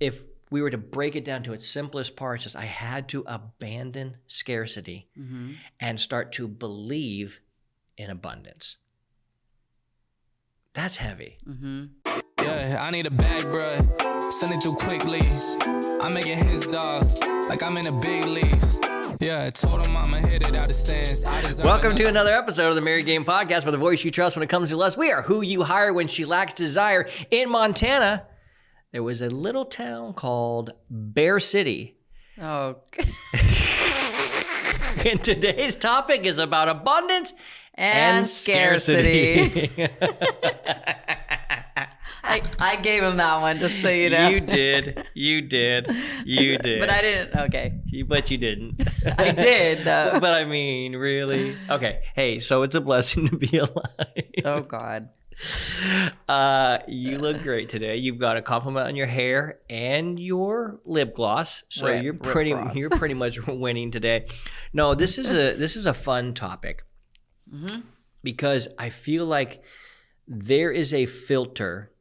if we were to break it down to its simplest parts, is I had to abandon scarcity and start to believe in abundance. That's heavy. Yeah, I need a bag, bruh. Send it through quickly. I'm making his dog like I'm in the big leagues. Yeah, I told him I'ma hit it out of stands. Welcome to another episode of the Married Game Podcast, where the voice you trust when it comes to lust. We are who you hire when she lacks desire. In Montana, there was a little town called Bear City. Oh. And today's topic is about abundance and scarcity. I gave him that one, just so you know. You did. But I didn't. Okay. But you didn't. I did, though. But I mean, really? Okay. Hey, so it's a blessing to be alive. Oh, God. You look great today. You've got a compliment on your hair and your lip gloss, so you're pretty much winning today. No, this is a fun topic because I feel like there is a filter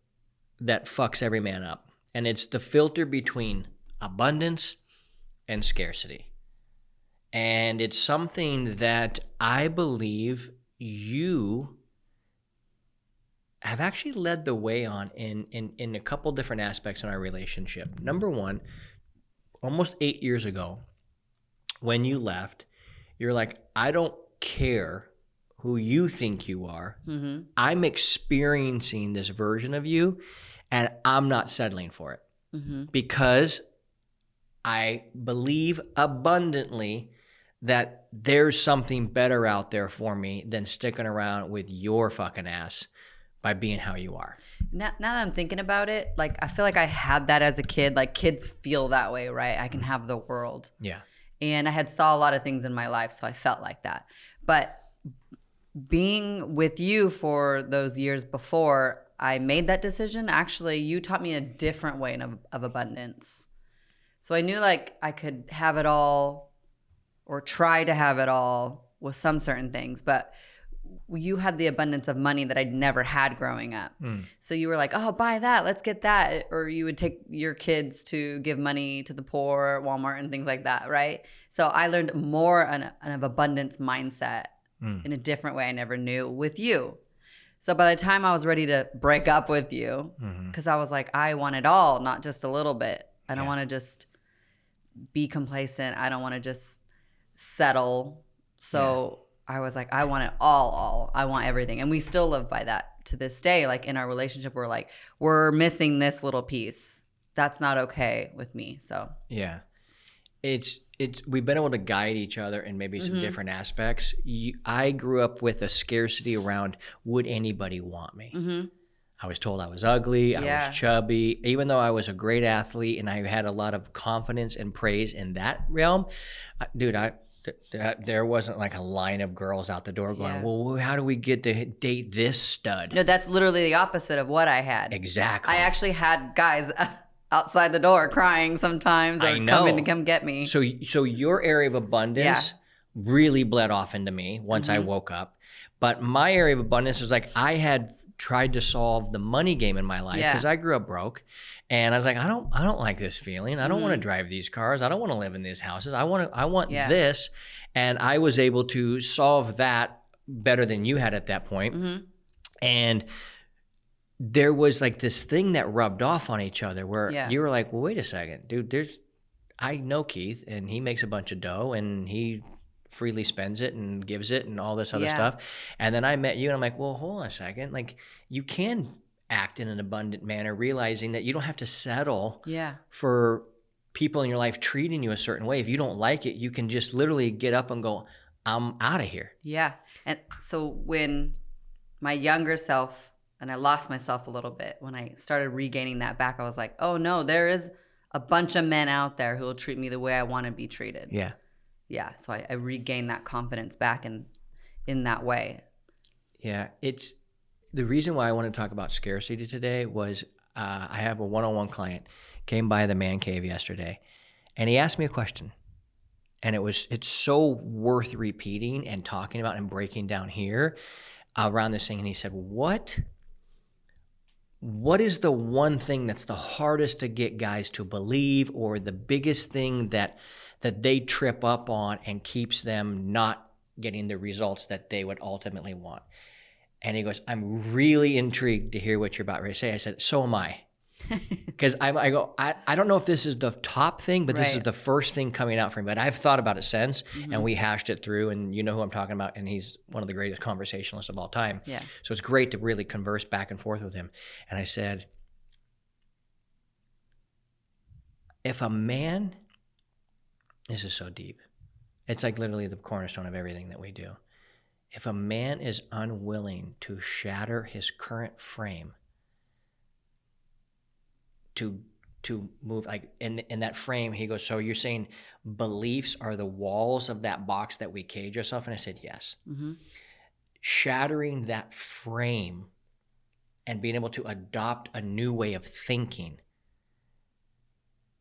that fucks every man up, and it's the filter between abundance and scarcity, and it's something that I believe you have actually led the way on in a couple different aspects in our relationship. Number one, almost 8 years ago, when you left, you're like, I don't care who you think you are. I'm experiencing this version of you, and I'm not settling for it because I believe abundantly that there's something better out there for me than sticking around with your fucking ass by being how you are. Now that I'm thinking about it, like, I feel like I had that as a kid. Like, kids feel that way, right? I can have the world. Yeah. And I had saw a lot of things in my life, so I felt like that. But being with you for those years before I made that decision, actually, you taught me a different way of abundance. So I knew, like, I could have it all or try to have it all with some certain things, but you had the abundance of money that I'd never had growing up. So you were like, oh, buy that, let's get that. Or you would take your kids to give money to the poor at Walmart and things like that, right? So I learned more of abundance mindset in a different way I never knew with you. So by the time I was ready to break up with you, because I was like, I want it all, not just a little bit. I don't want to just be complacent. I don't want to just settle. So I was like, I want it all. I want everything. And we still live by that to this day. Like, in our relationship, we're like, we're missing this little piece. That's not okay with me. So yeah, it's we've been able to guide each other in maybe some different aspects. I grew up with a scarcity around, would anybody want me? I was told I was ugly, I was chubby, even though I was a great athlete and I had a lot of confidence and praise in that realm. Dude, there wasn't like a line of girls out the door going, well, how do we get to date this stud? No, that's literally the opposite of what I had. Exactly. I actually had guys outside the door crying sometimes, or coming to come get me. So your area of abundance really bled off into me once I woke up. But my area of abundance was like, I had tried to solve the money game in my life because I grew up broke. And I was like, I don't like this feeling. I don't want to drive these cars. I don't want to live in these houses. I want this. And I was able to solve that better than you had at that point. And there was like this thing that rubbed off on each other where you were like, well, wait a second, dude, I know Keith and he makes a bunch of dough and he freely spends it and gives it and all this other stuff. And then I met you and I'm like, well, hold on a second. Like, you can act in an abundant manner, realizing that you don't have to settle for people in your life treating you a certain way. If you don't like it, you can just literally get up and go, I'm out of here. Yeah. And so when my younger self, and I lost myself a little bit, when I started regaining that back, I was like, oh no, there is a bunch of men out there who will treat me the way I want to be treated. Yeah. So I regained that confidence back in that way. Yeah. It's the reason why I want to talk about scarcity today was I have a one-on-one client came by the man cave yesterday, and he asked me a question, and it's so worth repeating and talking about and breaking down here around this thing. And he said, what what is the one thing that's the hardest to get guys to believe, or the biggest thing that they trip up on and keeps them not getting the results that they would ultimately want? And he goes, I'm really intrigued to hear what you're about ready to say. I said, so am I. Because I don't know if this is the top thing, but this is the first thing coming out for me. But I've thought about it since, and we hashed it through, and you know who I'm talking about, and he's one of the greatest conversationalists of all time. Yeah. So it's great to really converse back and forth with him. And I said, if a man, this is so deep. It's like literally the cornerstone of everything that we do. If a man is unwilling to shatter his current frame, to move, like in that frame, he goes, so you're saying beliefs are the walls of that box that we cage ourselves? And I said, yes. Shattering that frame and being able to adopt a new way of thinking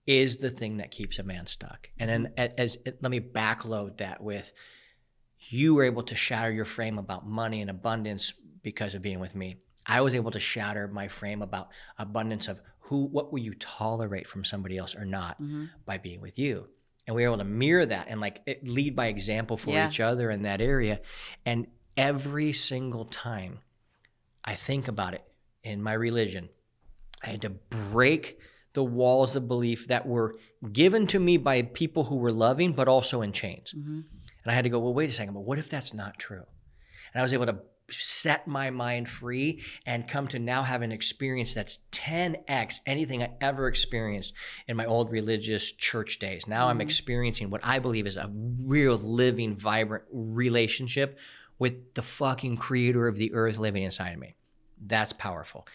is the thing that keeps a man stuck. And then let me backload that with, you were able to shatter your frame about money and abundance because of being with me. I was able to shatter my frame about abundance of what will you tolerate from somebody else or not by being with you. And we were able to mirror that and lead by example for each other in that area. And every single time I think about it in my religion, I had to break the walls of belief that were given to me by people who were loving, but also in chains. And I had to go, well, wait a second, but what if that's not true? And I was able to set my mind free and come to now have an experience that's 10x anything I ever experienced in my old religious church days. Now I'm experiencing what I believe is a real living, vibrant relationship with the fucking creator of the earth living inside of me. That's powerful.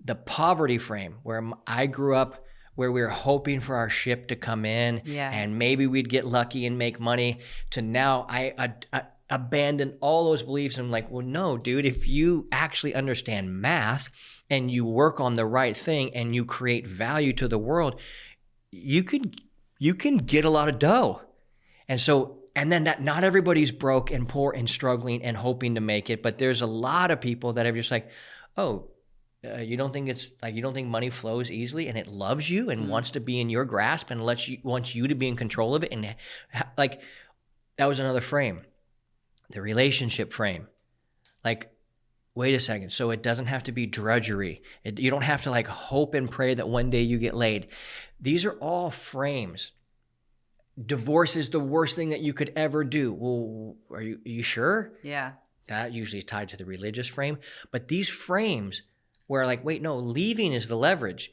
The poverty frame where I grew up, where we were hoping for our ship to come in and maybe we'd get lucky and make money, to now I abandon all those beliefs. And I'm like, well, no, dude, if you actually understand math and you work on the right thing and you create value to the world, you can get a lot of dough. And then that not everybody's broke and poor and struggling and hoping to make it, but there's a lot of people that are just like, oh, you don't think money flows easily and it loves you and wants to be in your grasp and wants you to be in control of it. And that was another frame. The relationship frame. Wait a second. So it doesn't have to be drudgery. You don't have to hope and pray that one day you get laid. These are all frames. Divorce is the worst thing that you could ever do. Well, are you sure? Yeah. That usually is tied to the religious frame. But these frames where wait, no, leaving is the leverage.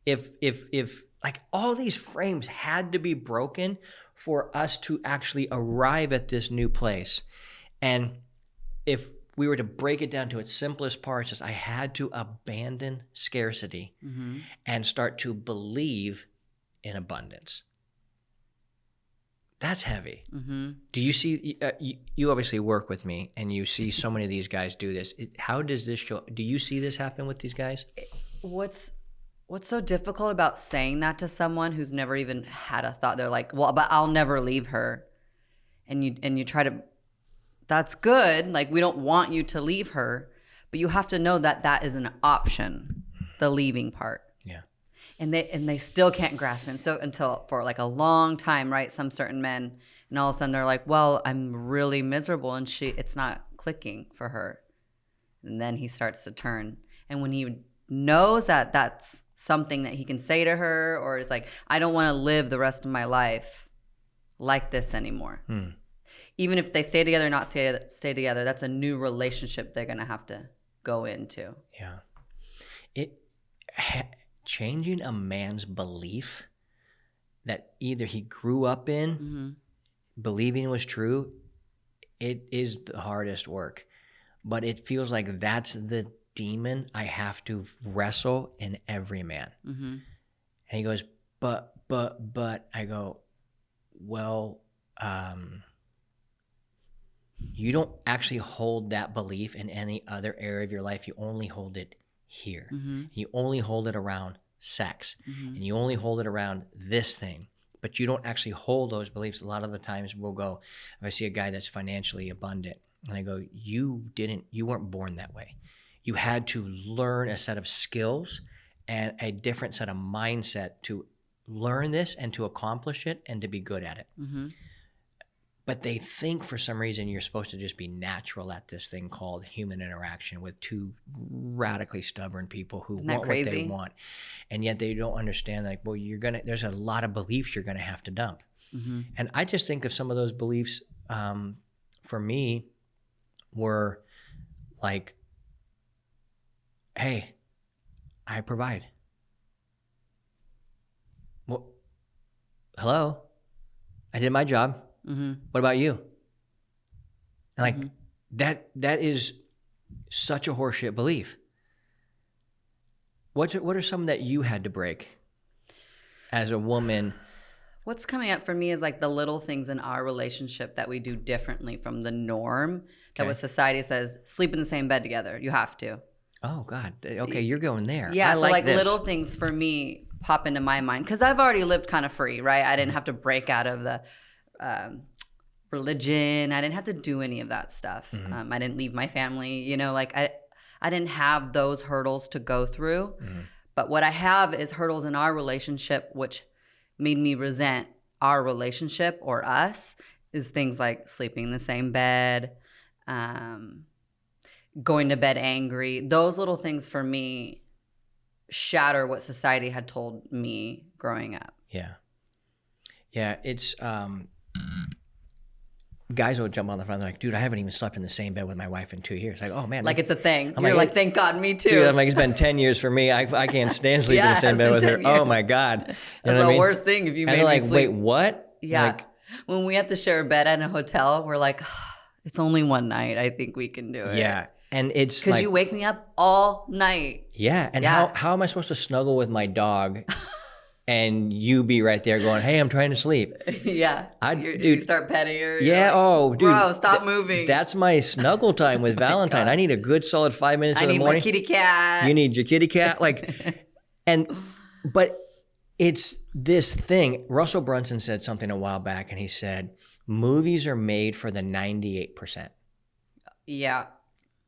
If all these frames had to be broken for us to actually arrive at this new place. And if we were to break it down to its simplest parts, is I had to abandon scarcity and start to believe in abundance. That's heavy. Do you see, you obviously work with me and you see so many of these guys do this. How does this show? Do you see this happen with these guys? What's so difficult about saying that to someone who's never even had a thought? They're like, well, but I'll never leave her. And you try to, that's good. We don't want you to leave her, but you have to know that that is an option, the leaving part. Yeah. And they still can't grasp it. And so until for a long time, right? Some certain men, and all of a sudden they're like, well, I'm really miserable and it's not clicking for her. And then he starts to turn. And when he knows that that's something that he can say to her, or it's I don't want to live the rest of my life like this anymore. Even if they stay together or not stay together, that's a new relationship they're going to have to go into. Yeah. Changing a man's belief that either he grew up in, believing was true, it is the hardest work. But it feels like that's the demon I have to wrestle in every man. And he goes, but I go, well, you don't actually hold that belief in any other area of your life. You only hold it here. You only hold it around sex. And you only hold it around this thing. But you don't actually hold those beliefs. A lot of the times we'll go, if I see a guy that's financially abundant, and I go, you weren't born that way. you had to learn a set of skills and a different set of mindset to learn this and to accomplish it and to be good at it. Mm-hmm. But they think for some reason you're supposed to just be natural at this thing called human interaction with two radically stubborn people who want what they want. And yet they don't understand, like, well, there's a lot of beliefs you're going to have to dump. Mm-hmm. And I just think of some of those beliefs for me were like, hey, I provide. Well, hello, I did my job. Mm-hmm. What about you? And like that is such a horseshit belief. What are some that you had to break as a woman? What's coming up for me is like the little things in our relationship that we do differently from the norm. That what society says, sleep in the same bed together. You have to. Oh God. Okay, you're going there. Yeah, I so like little things for me pop into my mind because I've already lived kind of free, right? I didn't have to break out of the religion. I didn't have to do any of that stuff. Mm-hmm. I didn't leave my family. You know, like I didn't have those hurdles to go through. Mm-hmm. But what I have is hurdles in our relationship, which made me resent our relationship or us, is things like sleeping in the same bed, going to bed angry. Those little things for me shatter what society had told me growing up. Yeah. Yeah, it's guys will jump on the front. They're like, dude, I haven't even slept in the same bed with my wife in 2 years. Like, oh man, like it's a thing. I'm You're like, thank God, me too. Dude, I'm like, it's been 10 years for me. I can't stand sleeping in the same bed with her. Years. Oh my God, that's the worst thing. If you made me like, sleep. wait, what? Yeah, like, when we have to share a bed at a hotel, we're like, it's only one night. I think we can do it. Yeah, and it's because you wake me up all night. Yeah, and how am I supposed to snuggle with my dog? And you be right there going, hey, I'm trying to sleep. Yeah. Dude, you start petting her. Yeah. Like, dude. Bro, stop moving. That's my snuggle time with Valentine. I need a good solid 5 minutes in the morning. I need my kitty cat. You need your kitty cat. But it's this thing. Russell Brunson said something a while back, and he said, movies are made for the 98%. Yeah.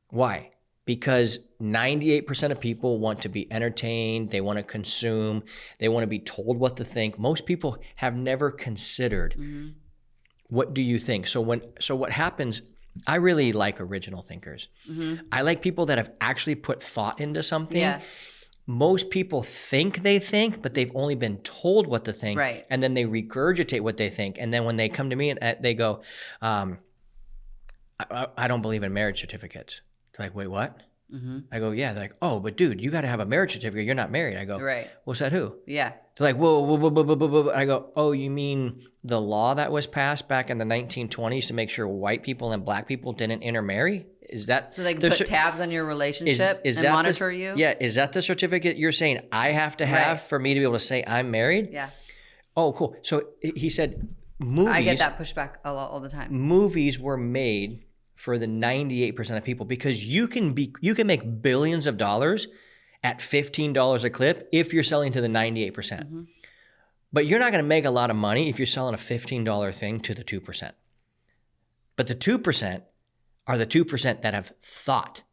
Why? Because 98% of people want to be entertained, they want to consume, they want to be told what to think. Most people have never considered, what do you think? So what happens, I really like original thinkers. Mm-hmm. I like people that have actually put thought into something. Yeah. Most people think they think, but they've only been told what to think. Right. And then they regurgitate what they think. And then when they come to me and they go, I don't believe in marriage certificates. Like, wait, what? Mm-hmm. I go, yeah. They're like, oh, but dude, you got to have a marriage certificate. You're not married. I go, right. What's that? Who? Yeah. They're like, whoa. I go, oh, you mean the law that was passed back in the 1920s to make sure white people and black people didn't intermarry? Is that so they can put tabs on your relationship and monitor you? Yeah. Is that the certificate you're saying I have to have for me to be able to say I'm married? Yeah. Oh, cool. So he said, movies. I get that pushback all the time. Movies were made for the 98% of people because you can make billions of dollars at $15 a clip if you're selling to the 98%. Mm-hmm. But you're not going to make a lot of money if you're selling a $15 thing to the 2%. But the 2% are the 2% that have thought.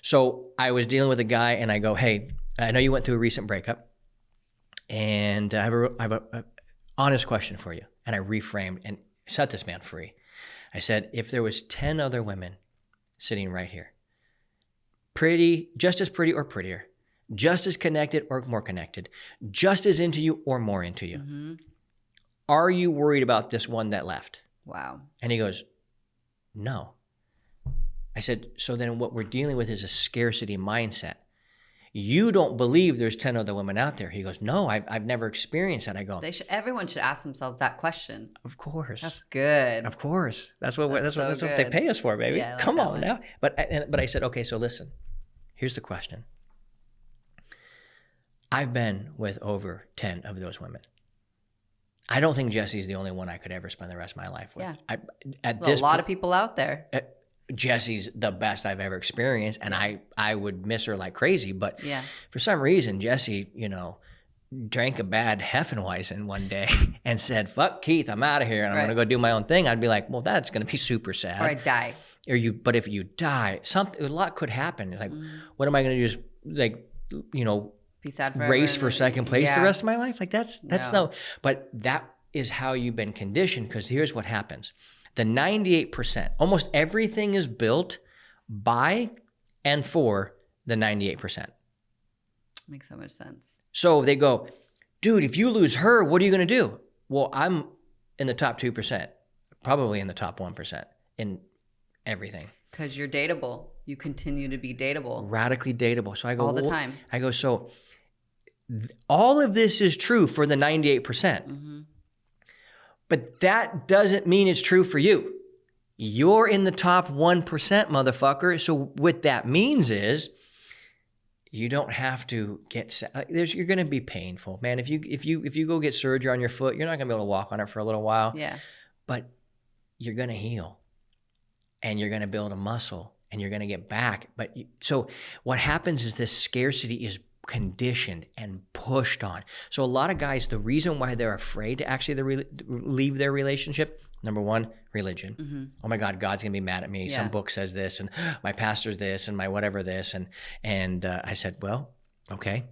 So I was dealing with a guy and I go, hey, I know you went through a recent breakup and I have a honest question for you. And I reframed and set this man free. I said, if there was 10 other women sitting right here, pretty, just as pretty or prettier, just as connected or more connected, just as into you or more into you, are you worried about this one that left? Wow. And he goes, no. I said, so then what we're dealing with is a scarcity mindset. You don't believe there's 10 other women out there. He goes, no, I've never experienced that. I go, everyone should ask themselves that question. Of course. That's good. Of course. That's what they pay us for, baby. Yeah, come on now. But I said, okay, so listen, here's the question. I've been with over 10 of those women. I don't think Jesse's the only one I could ever spend the rest of my life with. Yeah. A lot of people out there. Jesse's the best I've ever experienced, and I would miss her like crazy. But for some reason, Jesse, drank a bad Heffenweizen one day and said, fuck Keith, I'm out of here and I'm going to go do my own thing, I'd be like, well, that's going to be super sad. Or I'd die. But if you die, a lot could happen. Like, what am I going to do? Just like, be sad forever race for second place the rest of my life? Like that's No. but that is how you've been conditioned, because here's what happens. The 98%, almost everything is built by and for the 98%. Makes so much sense. So they go, dude, if you lose her, what are you going to do? Well, I'm in the top 2%, probably in the top 1% in everything. Because you're dateable. You continue to be dateable. Radically dateable. So I go, all the time. I go, so all of this is true for the 98%. But that doesn't mean it's true for you. You're in the top 1%, motherfucker. So what that means is, you don't have to get. You're going to be painful, man. If you go get surgery on your foot, you're not going to be able to walk on it for a little while. Yeah. But you're going to heal, and you're going to build a muscle, and you're going to get back. So what happens is this scarcity is conditioned and pushed on. So a lot of guys, the reason why they're afraid to actually leave their relationship, number one, religion. Oh my God, God's gonna be mad at me. Some book says this, and my pastor's this, and my whatever this, and I said, well, okay,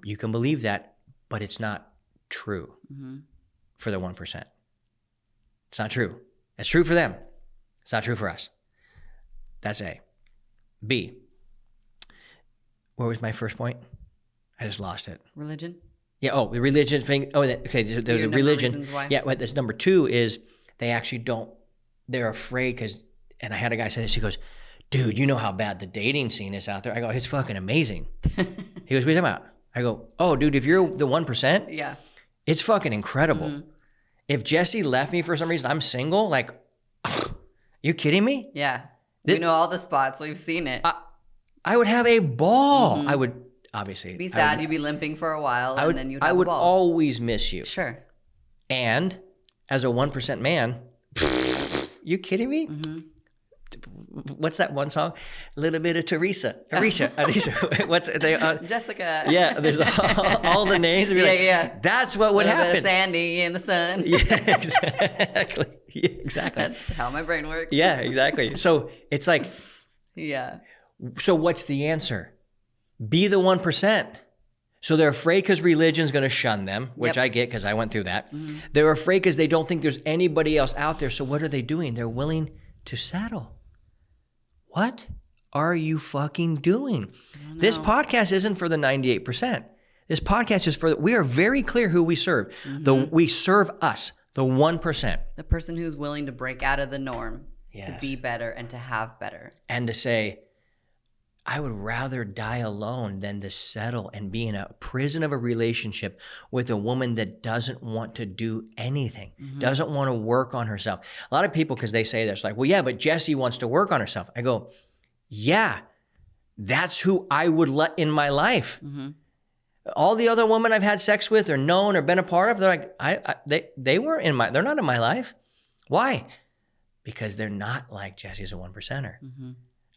you can believe that, but it's not true for the 1%. It's not true. It's true for them. It's not true for us. That's A. B. Where was my first point? I just lost it. Religion? Yeah. Oh, the religion thing. Oh, okay. The religion. Yeah. But this number two is they actually don't. They're afraid because. And I had a guy say this. He goes, "Dude, you know how bad the dating scene is out there." I go, "It's fucking amazing." He goes, "What are you talking about?" I go, "Oh, dude, if you're the 1%, it's fucking incredible. If Jesse left me for some reason, I'm single. Like, you kidding me? Yeah. We know all the spots. We've seen it. I would have a ball. I would obviously be sad. You'd be limping for a while, and then you'd have I would a ball. always miss you. Sure. And as a 1% man, you kidding me? What's that one song? A little bit of Teresa. What's they? Jessica. Yeah, there's all the names. Yeah. That's what would happen. Bit of Sandy in the sun. Yeah, exactly. Yeah, exactly. That's how my brain works. Yeah, exactly. So it's like, yeah. So what's the answer? Be the 1%. So they're afraid because religion's going to shun them, which I get because I went through that. They're afraid because they don't think there's anybody else out there. So what are they doing? They're willing to settle. What are you fucking doing? This podcast isn't for the 98%. This podcast is for, we are very clear who we serve. We serve us, the 1%. The person who's willing to break out of the norm to be better and to have better. And to say, I would rather die alone than to settle and be in a prison of a relationship with a woman that doesn't want to do anything, doesn't want to work on herself. A lot of people, because they say this, like, well, yeah, but Jessie wants to work on herself. I go, yeah, that's who I would let in my life. All the other women I've had sex with or known or been a part of, they're like, they weren't in my, they're not in my life. Why? Because they're not like Jessie's a 1%er.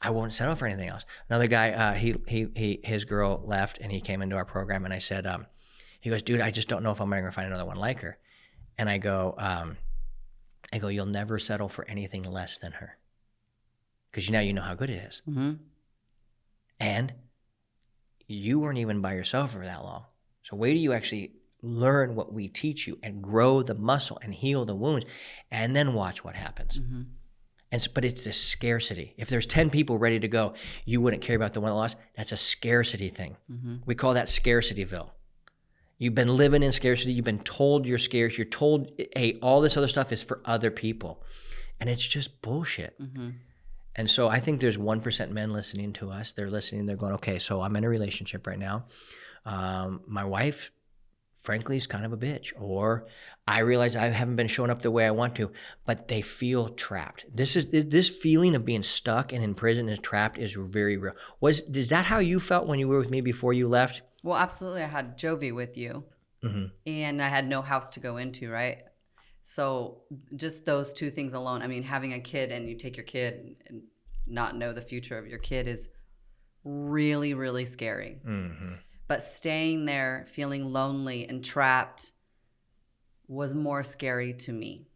I won't settle for anything else. Another guy, his girl left and he came into our program and I said, he goes, dude, I just don't know if I'm ever gonna find another one like her. And I go, you'll never settle for anything less than her. Because now you know how good it is. And you weren't even by yourself for that long. So wait till you actually learn what we teach you and grow the muscle and heal the wounds and then watch what happens. But it's this scarcity. If there's 10 people ready to go, you wouldn't care about the one that lost. That's a scarcity thing. We call that scarcityville. You've been living in scarcity. You've been told you're scarce. You're told, hey, all this other stuff is for other people. And it's just bullshit. And so I think there's 1% men listening to us. They're listening. They're going, okay, so I'm in a relationship right now. My wife, frankly, is kind of a bitch. Or I realize I haven't been showing up the way I want to, but they feel trapped. This feeling of being stuck and in prison and trapped is very real. Is that how you felt when you were with me before you left? Well, absolutely. I had Jovi with you and I had no house to go into, right? So just those two things alone, I mean, having a kid and you take your kid and not know the future of your kid is really, really scary. But staying there, feeling lonely and trapped was more scary to me.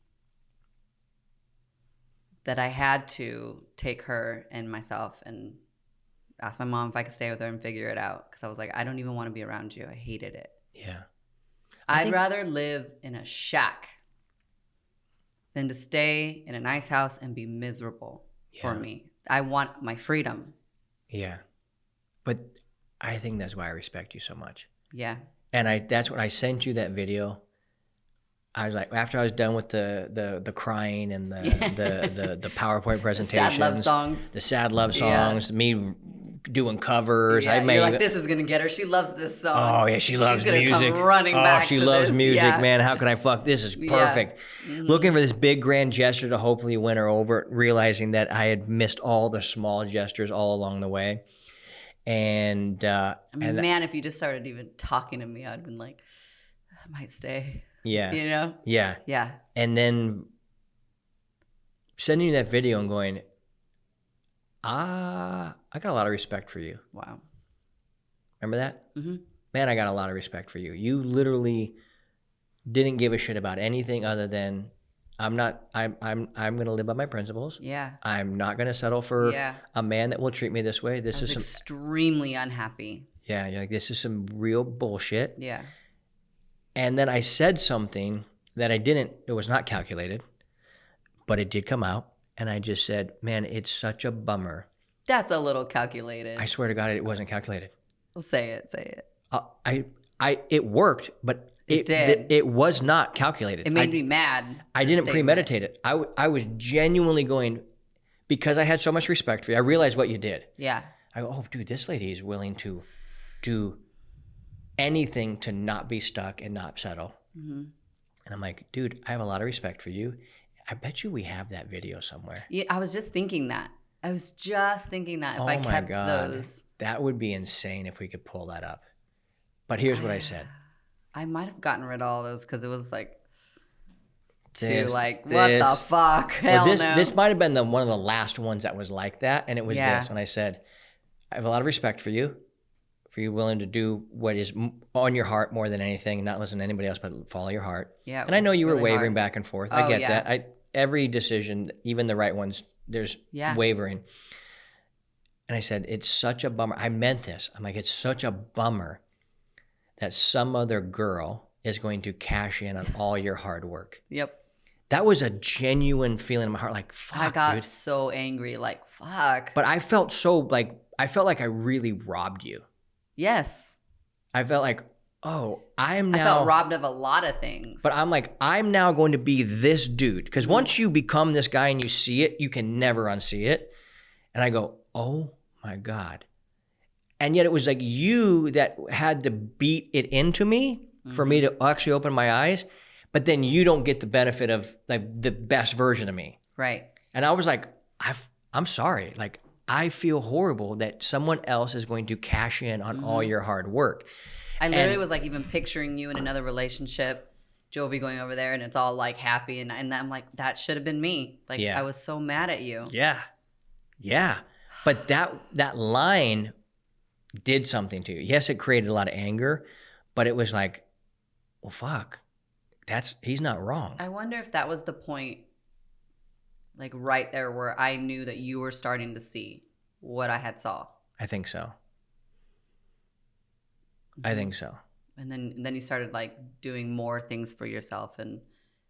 That I had to take her and myself and ask my mom if I could stay with her and figure it out. Because I was like, I don't even want to be around you. I hated it. Yeah. I'd rather live in a shack than to stay in a nice house and be miserable for me. I want my freedom. Yeah. But I think that's why I respect you so much. Yeah. And that's when I sent you that video. I was like, after I was done with the crying and the PowerPoint presentations, the sad love songs, me doing covers. Yeah, you're like, this is gonna get her. She loves this song. Oh yeah, she loves music. She's gonna come running back. She to loves this. music, Yeah. man. How can I fuck? This is perfect. Yeah. Mm-hmm. Looking for this big grand gesture to hopefully win her over, realizing that I had missed all the small gestures all along the way. And man, if you just started even talking to me, I'd been like, I might stay. Yeah. You know? Yeah. Yeah. And then sending you that video and going, I got a lot of respect for you. Wow. Remember that? Mm-hmm. Man, I got a lot of respect for you. You literally didn't give a shit about anything other than I'm gonna live by my principles. Yeah. I'm not gonna settle for a man that will treat me this way. This is extremely unhappy. Yeah, you're like, this is some real bullshit. Yeah. And then I said something that it was not calculated, but it did come out. And I just said, man, it's such a bummer. That's a little calculated. I swear to God, it wasn't calculated. Well, say it. It worked, but it was not calculated. It made me mad. I didn't premeditate it. I was genuinely going, because I had so much respect for you. I realized what you did. Yeah. I go, oh, dude, this lady is willing to do anything to not be stuck and not settle. Mm-hmm. And I'm like, dude, I have a lot of respect for you. I bet you we have that video somewhere. Yeah, I was just thinking that. If I kept those. That would be insane if we could pull that up. But here's what I said. I might have gotten rid of all those because it was like what the fuck? Hell no. This might have been one of the last ones that was like that. And it was this. When I said, I have a lot of respect for you willing to do what is on your heart more than anything, not listen to anybody else, but follow your heart. Yeah. And I know you were wavering hard. Back and forth. I get that. Every decision, even the right ones, there's wavering. And I said, it's such a bummer. I meant this. I'm like, it's such a bummer that some other girl is going to cash in on all your hard work. Yep. That was a genuine feeling in my heart. Like, fuck, I got dude. so angry. Like, fuck. But I felt I felt like I really robbed you. Yes. I felt like, oh, I felt robbed of a lot of things. But I'm like, I'm now going to be this dude. Because once you become this guy and you see it, you can never unsee it. And I go, oh my God. And yet it was like you that had to beat it into me for me to actually open my eyes. But then you don't get the benefit of like the best version of me. Right. And I was like, I'm sorry. Like, I feel horrible that someone else is going to cash in on all your hard work. I literally was like even picturing you in another relationship, Jovi going over there, and it's all like happy. And I'm like, that should have been me. Like, I was so mad at you. Yeah. Yeah. But that line did something to you. Yes, it created a lot of anger, but it was like, well, fuck. He's not wrong. I wonder if that was the point, like right there where I knew that you were starting to see what I had saw. I think so. I think so. And then you started like doing more things for yourself and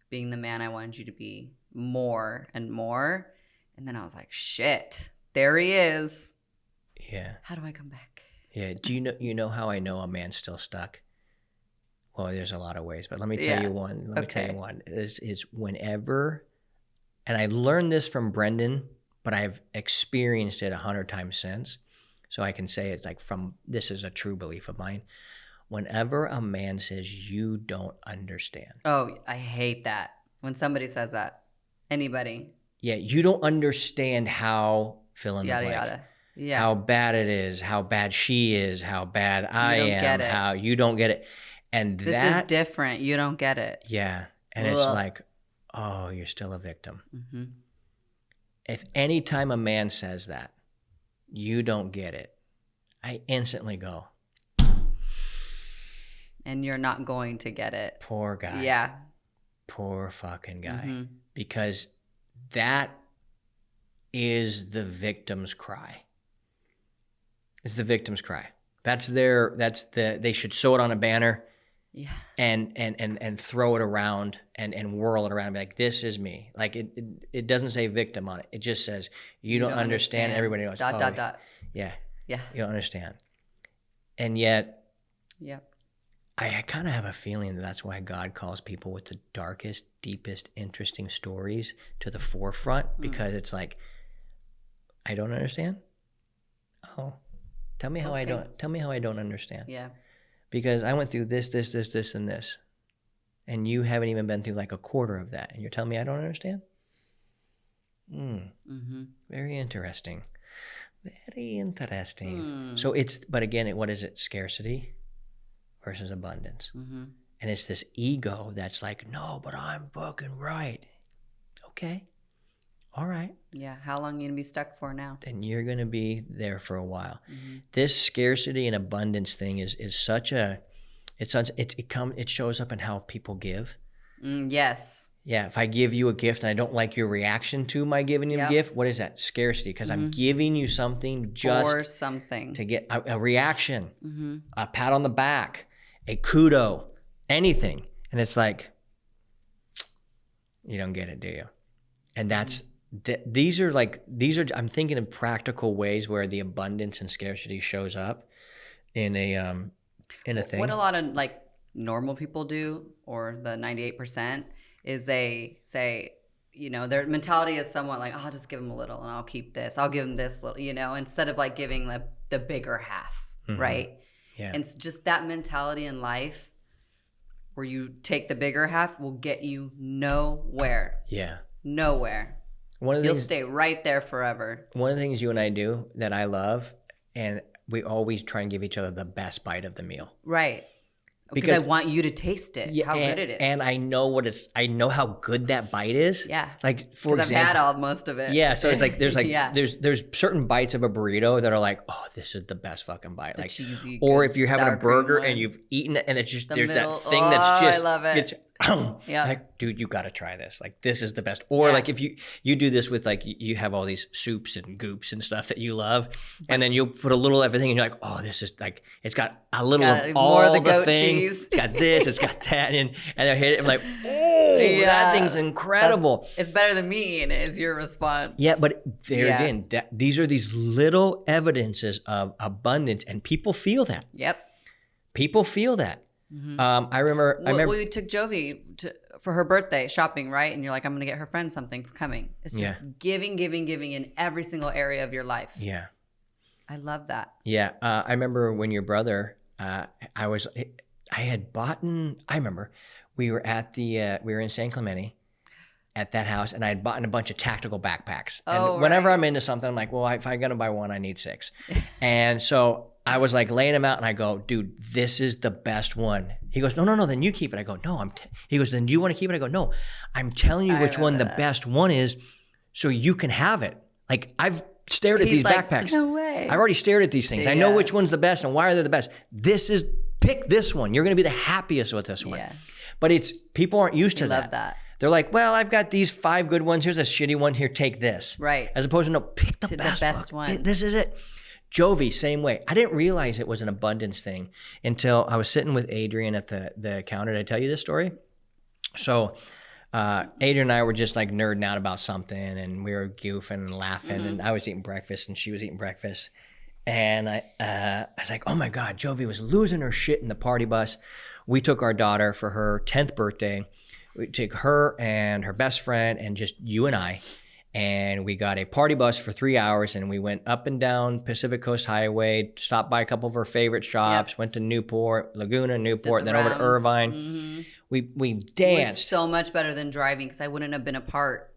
being the man I wanted you to be more and more. And then I was like, shit, there he is. Yeah. How do I come back? Yeah. Do you know how I know a man's still stuck? Well, there's a lot of ways, but let me tell you one. Let me tell you one. Is whenever, and I learned this from Brendan, but I've experienced it 100 times since. So I can say it's like this is a true belief of mine. Whenever a man says you don't understand. Oh, I hate that. When somebody says that. Anybody. Yeah, you don't understand how fill in the blank. Yada. Yeah. How bad it is, how bad she is, how bad I am, how you don't get it. And this is different. You don't get it. Yeah. And it's like, oh, you're still a victim. Mm-hmm. If any time a man says that, you don't get it, I instantly go, And you're not going to get it. Poor guy. Yeah. Poor fucking guy. Because that is the victim's cry. It's the victim's cry. They should sew it on a banner. Yeah. And throw it around and whirl it around and be like, this is me. Like it doesn't say victim on it. It just says you don't understand. Everybody knows. Dot. Yeah. Yeah. You don't understand. And yet Yep. I kind of have a feeling that that's why God calls people with the darkest, deepest, interesting stories to the forefront, because it's like, I don't understand. Oh, tell me how I don't understand. Yeah. Because I went through this, and this, and you haven't even been through like a quarter of that, and you're telling me I don't understand? Very interesting. Very interesting. So but again, what is it? Scarcity versus abundance. And it's this ego that's like, no, but I'm fucking right. Okay. All right. Yeah. How long are you going to be stuck for now? Then you're going to be there for a while. This scarcity and abundance thing is such a, it shows up in how people give. Yes. Yeah. If I give you a gift and I don't like your reaction to my giving you a gift, what is that? Scarcity. Because I'm giving you something just or something to get a reaction, a pat on the back, a kudo, anything. And it's like, you don't get it, do you? And these are I'm thinking of practical ways where the abundance and scarcity shows up in a thing. What a lot of like normal people do, or the 98%, is they say, their mentality is somewhat like, oh, I'll just give them a little and I'll keep this. I'll give them this little, instead of like giving the bigger half, right? Yeah. And it's just that mentality in life where you take the bigger half will get you nowhere. Yeah. Nowhere. You'll stay right there forever. One of the things you and I do that I love, and we always try and give each other the best bite of the meal. Right. Because I want you to taste it, how good it is. And I know how good that bite is. Yeah. Like, for example, I've had most of it. Yeah. So it's like, there's certain bites of a burrito that are like, oh, this is the best fucking bite. Like, cheesy, or if you're having a burger and you've eaten it and it's just, there's that thing that's just, I love it. Like, dude, you got to try this. Like, this is the best. Or like if you do this with like, you have all these soups and goops and stuff that you love, and then you'll put a little everything and you're like, oh, this is like, it's got a little of all the thing. It's got this, it's got that. And I hit it. I'm like, oh, that thing's incredible. It's better than me eating it, is your response. Yeah. But again, these are these little evidences of abundance, and people feel that. Yep. People feel that. I remember we took Jovi for her birthday shopping, right? And you're like, I'm going to get her friend something for coming. It's just giving in every single area of your life. Yeah. I love that. Yeah. I remember when your brother, I remember we were we were in San Clemente at that house, and I had bought a bunch of tactical backpacks. And whenever I'm into something, I'm like, well, if I got to buy one, I need 6. And so I was like laying them out, and I go, dude, this is the best one. He goes, no, then you keep it. I go, no, he goes, then do you want to keep it? I go, no, I'm telling you which one the best one is so you can have it. Like, I've stared at these backpacks. No way. I've already stared at these things. I know which one's the best and why are they the best. Pick this one. You're going to be the happiest with this one. Yeah. But people aren't used to that. Love that. They're like, well, I've got these 5 good ones. Here's a shitty one. Here, take this. Right. As opposed to, no, pick the best one. This is it. Jovi, same way. I didn't realize it was an abundance thing until I was sitting with Adrian at the counter. Did I tell you this story? So Adrian and I were just like nerding out about something, and we were goofing and laughing, and I was eating breakfast and she was eating breakfast. And I was like, oh my God, Jovi was losing her shit in the party bus. We took our daughter for her 10th birthday. We took her and her best friend and just you and I. And we got a party bus for 3 hours, and we went up and down Pacific Coast Highway, stopped by a couple of her favorite shops, went to Newport, Laguna, Newport, then over to Irvine. We danced. It was so much better than driving, because I wouldn't have been a part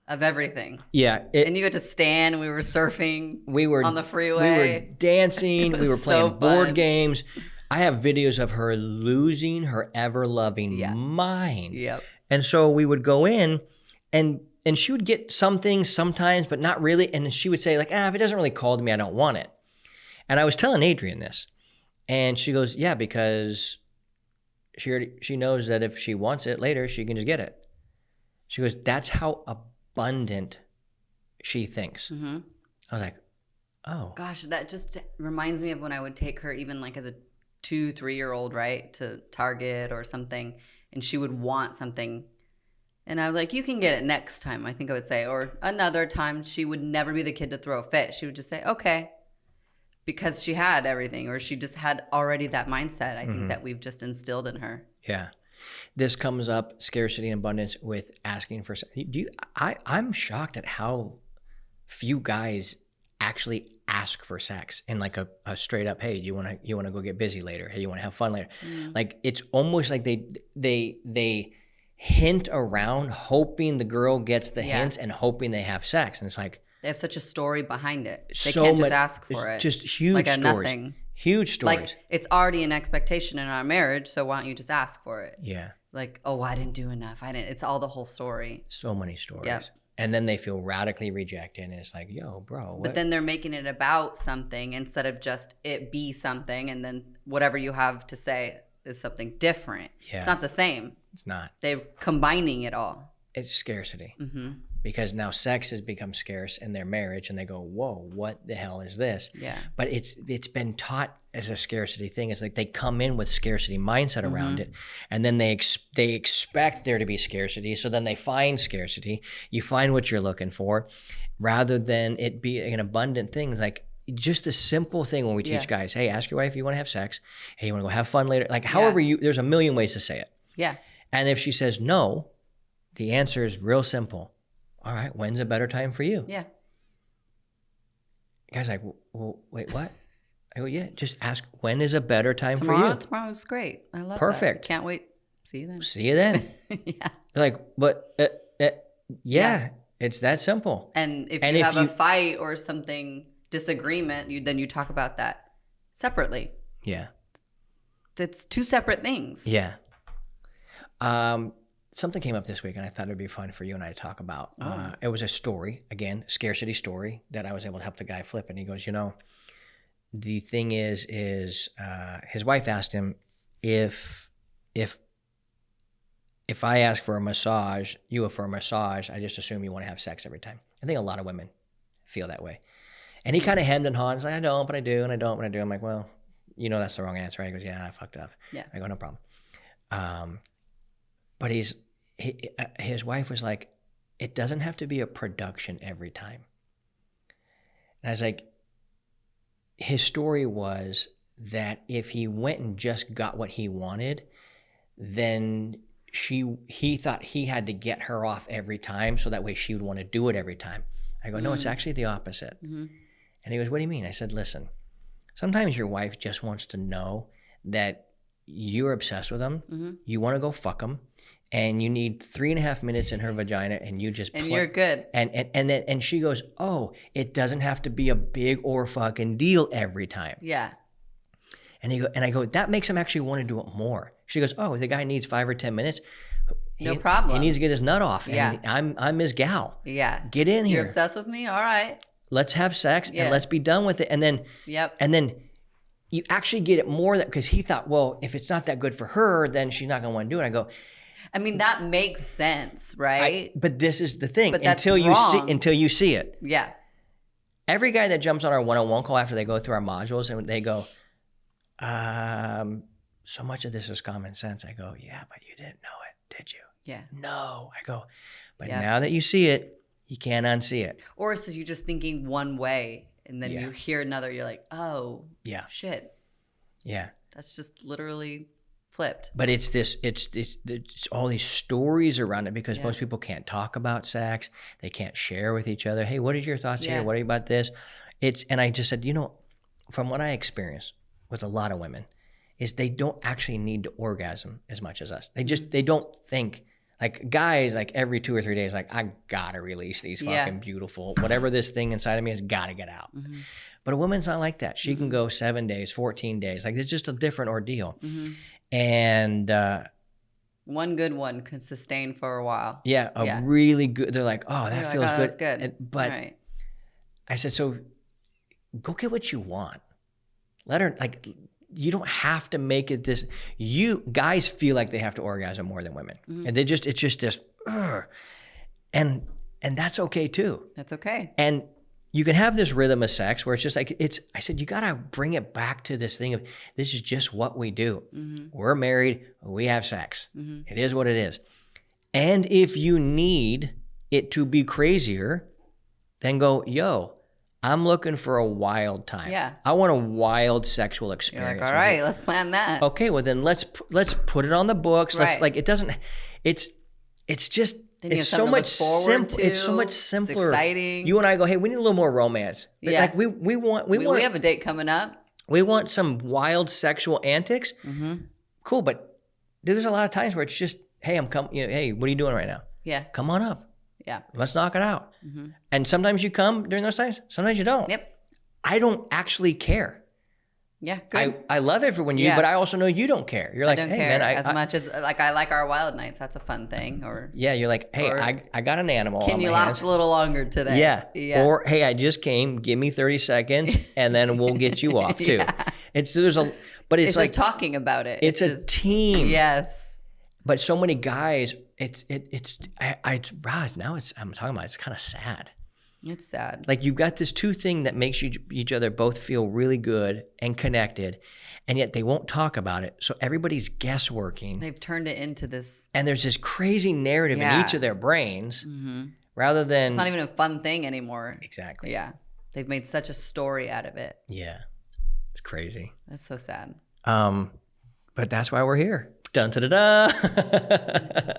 of everything. Yeah. And you had to stand, and we were surfing on the freeway. We were dancing. We were playing board games. I have videos of her losing her ever-loving mind. Yep. And so we would go in, and she would get some things sometimes, but not really. And she would say like, if it doesn't really call to me, I don't want it. And I was telling Adrian this. And she goes, yeah, because she knows that if she wants it later, she can just get it. She goes, that's how abundant she thinks. I was like, oh. Gosh, that just reminds me of when I would take her even like as a 2-3-year-old, right, to Target or something, and she would want something. And I was like, you can get it next time, I think I would say. Or another time, she would never be the kid to throw a fit. She would just say, okay. Because she had everything, or she just had already that mindset, I think, that we've just instilled in her. Yeah. This comes up, scarcity and abundance, with asking for sex. I'm shocked at how few guys actually ask for sex in like a straight up, hey, you want to go get busy later? Hey, you want to have fun later? Like, it's almost like they hint around, hoping the girl gets the hints and hoping they have sex. And it's like, they have such a story behind it. They so can't just ask for it. Just huge like stories. Nothing. Huge stories. Like, it's already an expectation in our marriage, so why don't you just ask for it? Yeah. Like, oh, I didn't do enough. It's all the whole story. So many stories. Yep. And then they feel radically rejected, and it's like, yo, bro. What? But then they're making it about something instead of just it be something, and then whatever you have to say is something different. Yeah. It's not the same. It's not. They're combining it all. It's scarcity. Because now sex has become scarce in their marriage, and they go, whoa, what the hell is this? Yeah. But it's been taught as a scarcity thing. It's like they come in with scarcity mindset around it, and then they expect there to be scarcity, so then they find scarcity. You find what you're looking for rather than it be an abundant thing. It's like just a simple thing when we teach guys, hey, ask your wife if you want to have sex. Hey, you want to go have fun later? Like, however there's a million ways to say it. Yeah. And if she says no, the answer is real simple. All right, when's a better time for you? Yeah. The guy's like, well, wait, what? I go, yeah, just ask, when is a better time for you? Tomorrow's great. I love Perfect. that. Can't wait. See you then. See you then. Yeah. They're like, but it's that simple. And if you have a fight or something, disagreement, then you talk about that separately. Yeah. It's two separate things. Yeah. Something came up this week, and I thought it would be fun for you and I to talk about. It was a story, again, scarcity story, that I was able to help the guy flip. And he goes, the thing is his wife asked him, if I ask for a massage, I just assume you want to have sex every time. I think a lot of women feel that way. And he kind of hemmed and hawed. He's like, I don't, but I do, and I don't, but I do. I'm like, well, that's the wrong answer. He goes, yeah, I fucked up. Yeah. I go, no problem. But his wife was like, it doesn't have to be a production every time. And I was like, his story was that if he went and just got what he wanted, then he thought he had to get her off every time, so that way she would want to do it every time. I go, no, it's actually the opposite. And he goes, what do you mean? I said, listen, sometimes your wife just wants to know that you're obsessed with them. You want to go fuck them. And you need 3.5 minutes in her vagina, and you just and you're good. And she goes, oh, it doesn't have to be a big or fucking deal every time. Yeah. And I go, that makes him actually want to do it more. She goes, oh, the guy needs 5 or 10 minutes. No problem. He needs to get his nut off. Yeah. And I'm his gal. Yeah. Get in here. You're obsessed with me? All right. Let's have sex and let's be done with it. And then And then you actually get it more, because he thought, well, if it's not that good for her, then she's not going to want to do it. I go, I mean, that makes sense, right? But this is the thing. But that's until wrong. you see it. Yeah. Every guy that jumps on our one-on-one call after they go through our modules and they go, so much of this is common sense. I go, yeah, but you didn't know it, did you? Yeah. No. I go, but now that you see it, you can't unsee it. Or so you're just thinking one way, and then you hear another, you're like, oh, shit. Yeah. That's just literally flipped. But it's all these stories around it, because most people can't talk about sex. They can't share with each other. Hey, what is your thoughts here? What are you about this? And I just said, from what I experience with a lot of women, is they don't actually need to orgasm as much as us. They don't think, like, guys, like every 2 or 3 days, like, I gotta release these fucking beautiful, whatever this thing inside of me has gotta get out. But a woman's not like that. She can go 7 days, 14 days. Like, it's just a different ordeal. And one good one can sustain for a while. Yeah, really good. They're like, oh, that feels good. That's good. But I said, so go get what you want. Let her, like, you don't have to make it this. You guys feel like they have to orgasm more than women, and it's just this, and that's okay too. That's okay. And you can have this rhythm of sex where it's just like I said, you gotta bring it back to this thing of this is just what we do. We're married, we have sex. It is what it is. And if you need it to be crazier, then go, yo, I'm looking for a wild time. Yeah. I want a wild sexual experience. You're like, all right, let's plan that. Okay, well then let's put it on the books. Let's it's just it's so much simple. It's so much simpler. It's exciting. You and I go, hey, we need a little more romance. Yeah. Like we want we have a date coming up. We want some wild sexual antics. Cool, but there's a lot of times where it's just, hey, hey, what are you doing right now? Yeah. Come on up. Yeah. Let's knock it out. And sometimes you come during those times. Sometimes you don't. Yep. I don't actually care. Yeah, good. I love it for when you, but I also know you don't care. You're like, I don't hey, care man, as much as like I like our wild nights. That's a fun thing. Or yeah, you're like, hey, I got an animal. Can you last a little longer today? Yeah. Or hey, I just came. Give me 30 seconds, and then we'll get you off too. It's like just talking about it. It's a team. Yes. But so many guys, I'm talking about. It's kind of sad. It's sad. Like you've got this two thing that makes each other both feel really good and connected, and yet they won't talk about it. So everybody's guessworking. They've turned it into this. And there's this crazy narrative in each of their brains rather than. It's not even a fun thing anymore. Exactly. Yeah. They've made such a story out of it. Yeah. It's crazy. That's so sad. But that's why we're here. Dun da da da.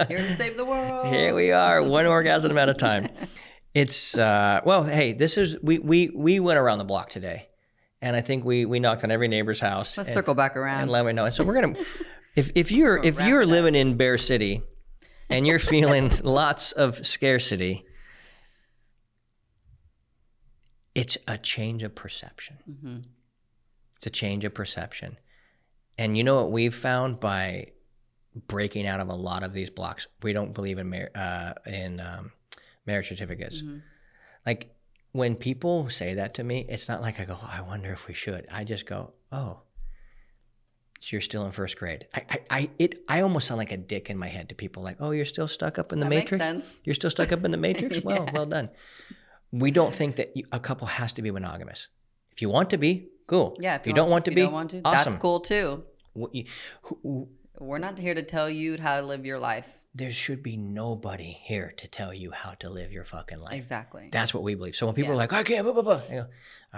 Here to save the world. Here we are, one orgasm at a time. It's well, hey, this is we went around the block today, and I think we knocked on every neighbor's house. Let's circle back around and let me know. And so we're gonna, if you're living in Bear City, and you're feeling lots of scarcity, it's a change of perception. It's a change of perception, and you know what we've found by breaking out of a lot of these blocks? We don't believe in marriage certificates. Like when people say that to me, it's not like I go, oh, I wonder if we should. I just go, oh, so you're still in first grade. I almost sound like a dick in my head to people like, oh, you're still stuck up in the matrix? Makes sense. You're still stuck up in the matrix? Well, well done. We don't think that a couple has to be monogamous. If you want to be, cool. Yeah. If you don't want to be, awesome. That's cool too. We're not here to tell you how to live your life. There should be nobody here to tell you how to live your fucking life. Exactly. That's what we believe. So when people are like, I can't, blah, blah, blah, I go,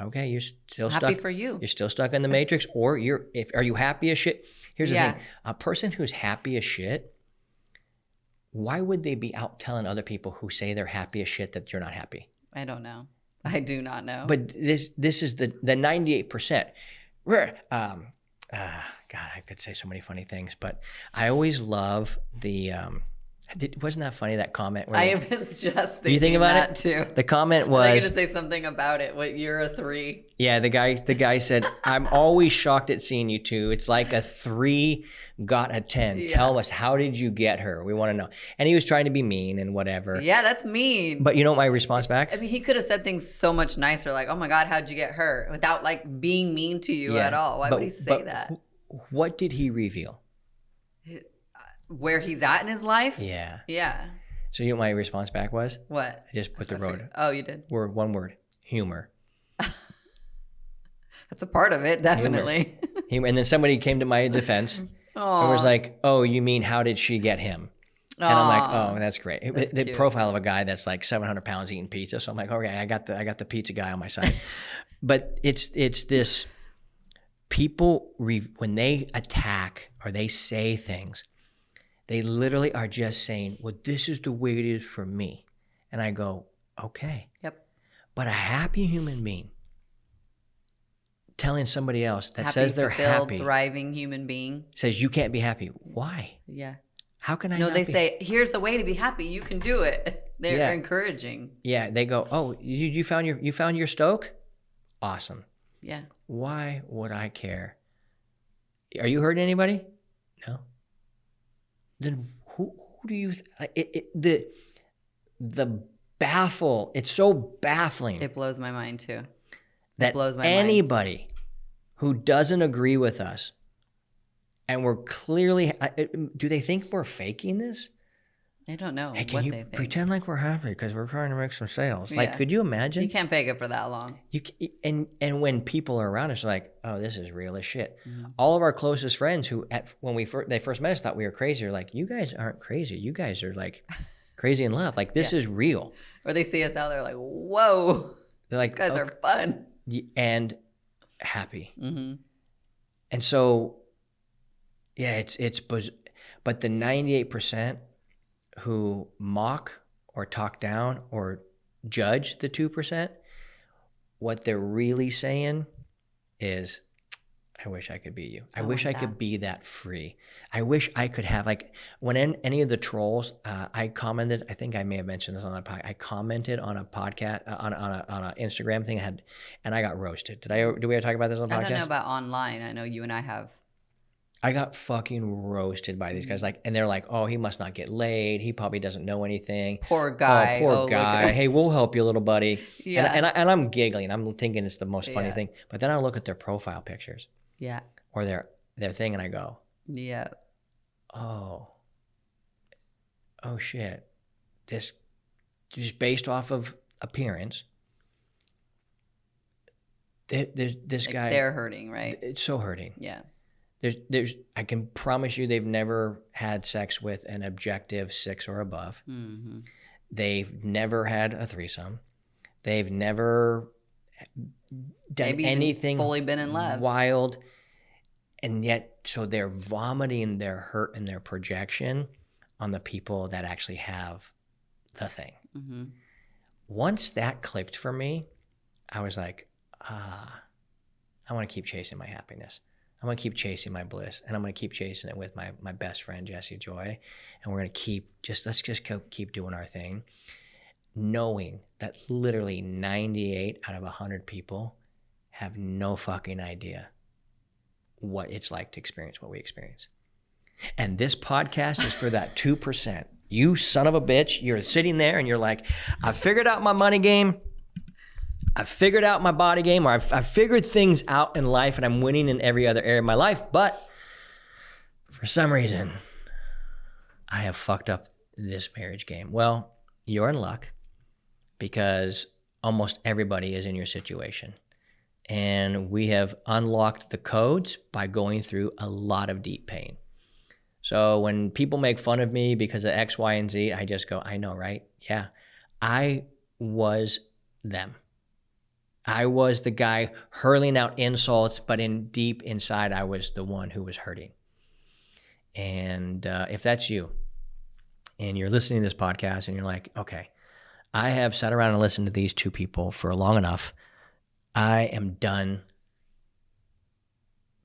okay, you're still stuck. Happy for you. You're still stuck in the matrix, or are you happy as shit? Here's the thing. A person who's happy as shit, why would they be out telling other people who say they're happy as shit that you're not happy? I don't know. I do not know. But this is the 98%. God, I could say so many funny things, but I always love the. Wasn't that funny, that comment? I was just thinking you think about that it? too. The comment was. I was going to say something about it. What, you're a 3? Yeah, the guy said, I'm always shocked at seeing you two. It's like a 3 got a 10. Yeah. Tell us, how did you get her? We want to know. And he was trying to be mean and whatever. Yeah, that's mean. But you know what my response back? I mean, he could have said things so much nicer, like, oh my God, how'd you get her? Without like being mean to you at all. Why would he say that? What did he reveal? Where he's at in his life? Yeah. Yeah. So you know what my response back was? What? I just put the road. Oh, you did? One word. Humor. That's a part of it, definitely. Humor. And then somebody came to my defense and was like, oh, you mean how did she get him? And I'm like, oh, that's great. That's the cute. Profile of a guy that's like 700 pounds eating pizza. So I'm like, okay, I got the pizza guy on my side. But it's this people, when they attack or they say things, they literally are just saying, well, this is the way it is for me. And I go, okay. Yep. But a happy human being telling somebody else that happy, says they're fulfilled, happy, thriving human being says you can't be happy. Why? Yeah. How can I No, not they be? say, here's a way to be happy. You can do it. They're encouraging. Yeah, they go, oh, you found your stoke? Awesome. Yeah. Why would I care? Are you hurting anybody? No. Then who do you the baffle? It's so baffling. It blows my mind too. That blows my anybody who doesn't agree with us, and we're clearly, do they think we're faking this? I don't know Hey, what can you they think. pretend like we're happy because we're trying to make some sales? Like, could you imagine? You can't fake it for that long. And when people are around us, like, oh, this is real as shit. All of our closest friends who, when they first met us, thought we were crazy. Are like, you guys aren't crazy. You guys are like crazy in love. Like, this is real. Or they see us out there like, whoa, they're like, you guys are fun and happy. And so, yeah, but the 98% who mock or talk down or judge the 2%, what they're really saying is, I wish I could be you. I wish I could be that free. I wish I could have, like, when any of the trolls, I commented, I think I may have mentioned this on the podcast, I commented on a podcast, on an Instagram thing and I got roasted. Did we ever talk about this on the podcast? I don't know about online. I know you and I have. I got fucking roasted by these guys. Like, and they're like, oh, he must not get laid. He probably doesn't know anything. Poor guy. Oh, poor guy. Hey, we'll help you, little buddy. Yeah. And I'm giggling. I'm thinking it's the most funny thing. But then I look at their profile pictures. Yeah. Or their thing, and I go, yeah. Oh shit. This, just based off of appearance, this Like guy. they're hurting, right? It's so hurting. Yeah. There's I can promise you they've never had sex with an objective 6 or above. They've never had a threesome. They've never done Maybe anything fully been in love. wild. And yet, so they're vomiting their hurt and their projection on the people that actually have the thing. Once that clicked for me, I was like, I want to keep chasing my happiness. I'm going to keep chasing my bliss, and I'm going to keep chasing it with my best friend, Jesse Joy. And we're going to let's just keep doing our thing, knowing that literally 98 out of 100 people have no fucking idea what it's like to experience what we experience. And this podcast is for that 2%. You son of a bitch, you're sitting there and you're like, I figured out my money game. I figured out my body game, or I've figured things out in life, and I'm winning in every other area of my life. But for some reason, I have fucked up this marriage game. Well, you're in luck, because almost everybody is in your situation. And we have unlocked the codes by going through a lot of deep pain. So when people make fun of me because of X, Y, and Z, I just go, I know, right? Yeah, I was them. I was the guy hurling out insults, but deep inside, I was the one who was hurting. And if that's you, and you're listening to this podcast, and you're like, okay, I have sat around and listened to these two people for long enough. I am done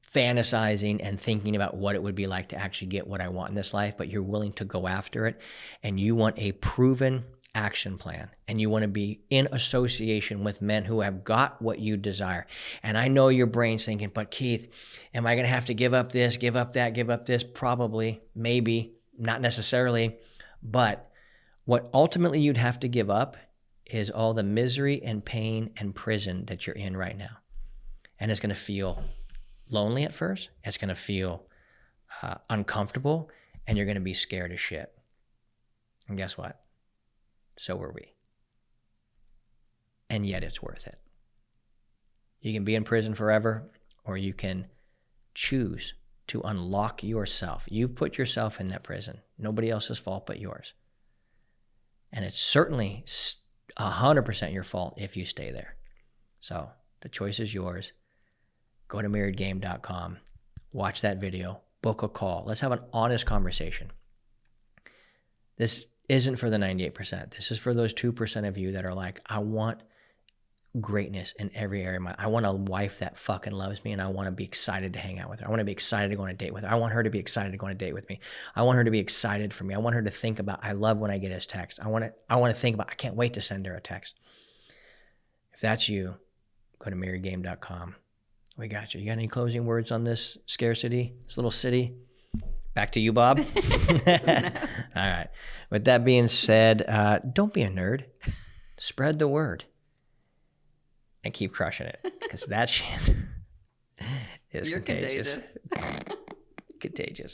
fantasizing and thinking about what it would be like to actually get what I want in this life, but you're willing to go after it, and you want a proven action plan, and you want to be in association with men who have got what you desire. And I know your brain's thinking, but Keith, am I going to have to give up this, give up that, give up this? Probably, maybe, not necessarily. But what ultimately you'd have to give up is all the misery and pain and prison that you're in right now. And it's going to feel lonely at first. It's going to feel uncomfortable, and you're going to be scared as shit. And guess what? So were we. And yet it's worth it. You can be in prison forever, or you can choose to unlock yourself. You've put yourself in that prison. Nobody else's fault but yours. And it's certainly 100% your fault if you stay there. So the choice is yours. Go to marriedgame.com. Watch that video. Book a call. Let's have an honest conversation. This isn't for the 98%. This is for those 2% of you that are like, I want greatness in every area of my life. I want a wife that fucking loves me, and I want to be excited to hang out with her. I want to be excited to go on a date with her. I want her to be excited to go on a date with me. I want her to be excited for me. I want her to think about, I love when I get his text. I want to think about, I can't wait to send her a text. If that's you, go to marriedgame.com. We got you. You got any closing words on this scarcity, this little city? Back to you, Bob. All right. With that being said, don't be a nerd. Spread the word. And keep crushing it. Because that shit It's You're contagious. Contagious.